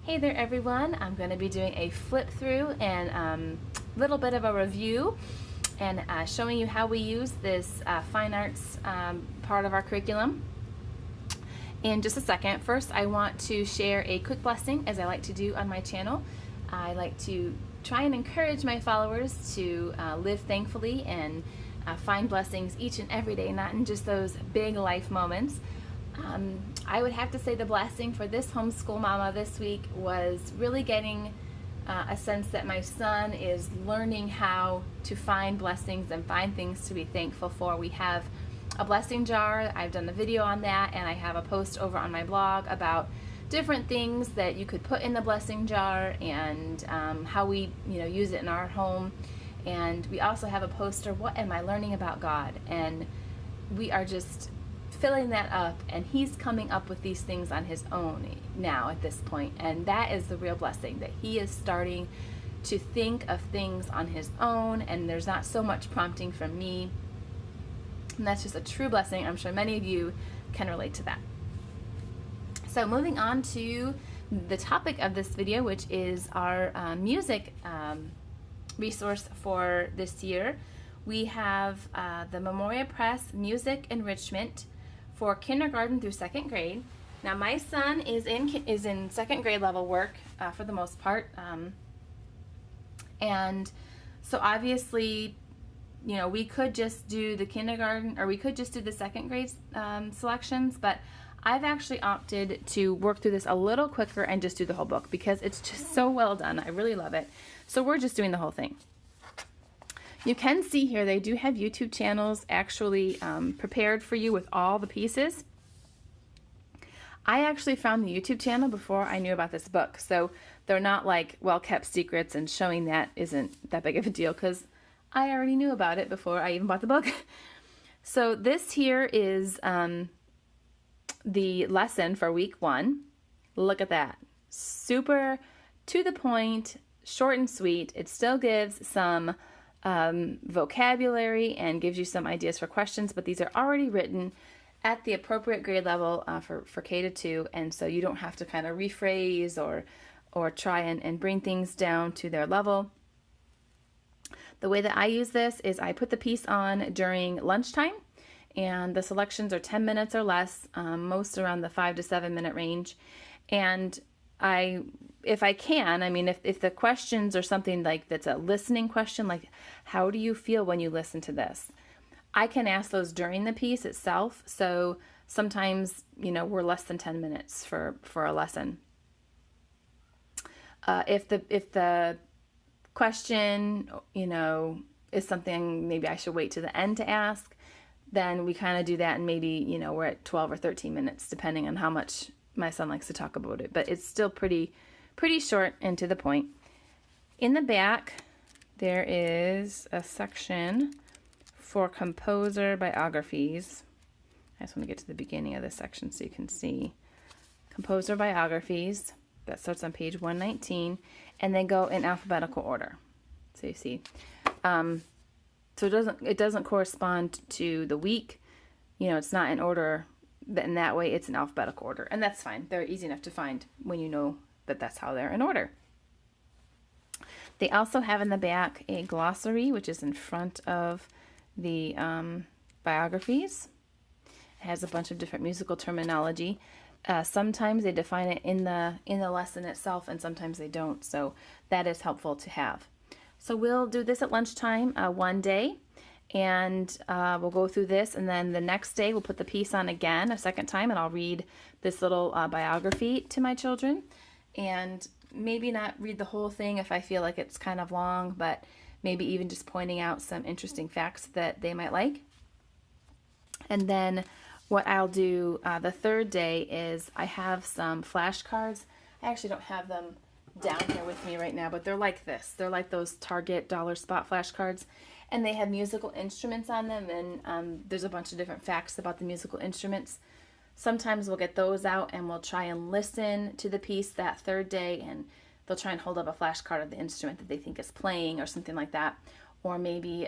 Hey there everyone, I'm going to be doing a flip through and little bit of a review and showing you how we use this fine arts part of our curriculum in just a second. First, I want to share a quick blessing, as I like to do on my channel. I like to try and encourage my followers to live thankfully and find blessings each and every day, not in just those big life moments. I would have to say the blessing for this homeschool mama this week was really getting a sense that my son is learning how to find blessings and find things to be thankful for. We have a blessing jar. I've done a video on that, and I have a post over on my blog about different things that you could put in the blessing jar and how we use it in our home. And we also have a poster, What Am I Learning About God? And we are just filling that up, and he's coming up with these things on his own now at this point, and that is the real blessing, that he is starting to think of things on his own, and there's not so much prompting from me, and that's just a true blessing. I'm sure many of you can relate to that. So moving on to the topic of this video, which is our music resource for this year. We have the Memoria Press Music Enrichment for kindergarten through second grade. Now my son is in second grade level work for the most part, and so obviously we could just do the kindergarten, or we could just do the second grade selections, but I've actually opted to work through this a little quicker and just do the whole book because it's just so well done. I really love it. So we're just doing the whole thing. You can see here they do have YouTube channels actually prepared for you with all the pieces. I actually found the YouTube channel before I knew about this book, so they're not like well-kept secrets, and showing that isn't that big of a deal because I already knew about it before I even bought the book. So this here is the lesson for week 1. Look at that. Super to the point, short and sweet. It still gives some vocabulary and gives you some ideas for questions, but these are already written at the appropriate grade level for K-2, and so you don't have to kind of rephrase or try and bring things down to their level. The way that I use this is I put the piece on during lunchtime, and the selections are 10 minutes or less, most around the 5 to 7 minute range, and if I can, if the questions are something like that's a listening question, like how do you feel when you listen to this? I can ask those during the piece itself. So sometimes, we're less than 10 minutes for a lesson. If the question, is something maybe I should wait to the end to ask, then we kind of do that, and maybe, we're at 12 or 13 minutes, depending on how much my son likes to talk about it, but it's still pretty short and to the point. In the back, there is a section for composer biographies. I just want to get to the beginning of this section so you can see. Composer biographies, that starts on page 119, and they go in alphabetical order. So you see. So it doesn't correspond to the week. It's not in order. In that way, it's in alphabetical order, and that's fine. They're easy enough to find when you know that that's how they're in order. They also have in the back a glossary, which is in front of the biographies. It has a bunch of different musical terminology. Sometimes they define it in the lesson itself, and sometimes they don't, so that is helpful to have. So we'll do this at lunchtime one day, and we'll go through this, and then the next day we'll put the piece on again a second time, and I'll read this little biography to my children, and maybe not read the whole thing if I feel like it's kind of long, but maybe even just pointing out some interesting facts that they might like. And then what I'll do the third day is I have some flashcards. I actually don't have them down here with me right now, but they're like this. They're like those Target dollar spot flashcards, and they have musical instruments on them, and there's a bunch of different facts about the musical instruments. Sometimes we'll get those out and we'll try and listen to the piece that third day, and they'll try and hold up a flashcard of the instrument that they think is playing or something like that. Or maybe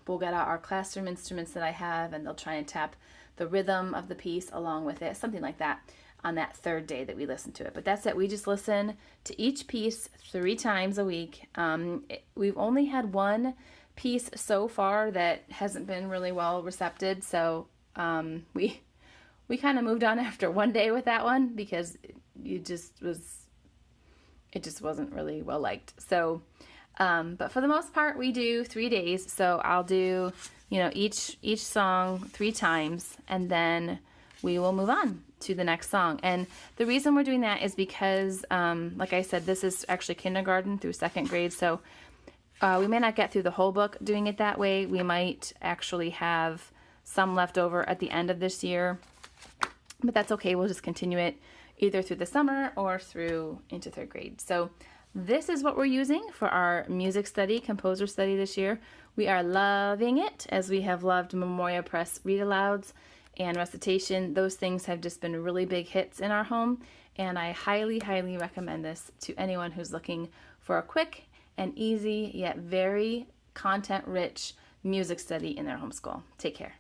we'll get out our classroom instruments that I have, and they'll try and tap the rhythm of the piece along with it, something like that. on that third day that we listen to it. But that's it. We just listen to each piece 3 times a week. We've only had one piece so far that hasn't been really well recepted, so we kind of moved on after one day with that one because it just wasn't really well liked. So but for the most part we do 3 days, so I'll do each song 3 times, and then we will move on to the next song. And the reason we're doing that is because like I said, this is actually kindergarten through 2nd grade, so we may not get through the whole book doing it that way. We might actually have some left over at the end of this year, but that's okay. We'll just continue it either through the summer or through into 3rd grade. So this is what we're using for our music study, composer study this year. We are loving it, as we have loved Memoria Press read-alouds and recitation. Those things have just been really big hits in our home, and I highly, highly recommend this to anyone who's looking for a quick and easy yet very content-rich music study in their homeschool. Take care.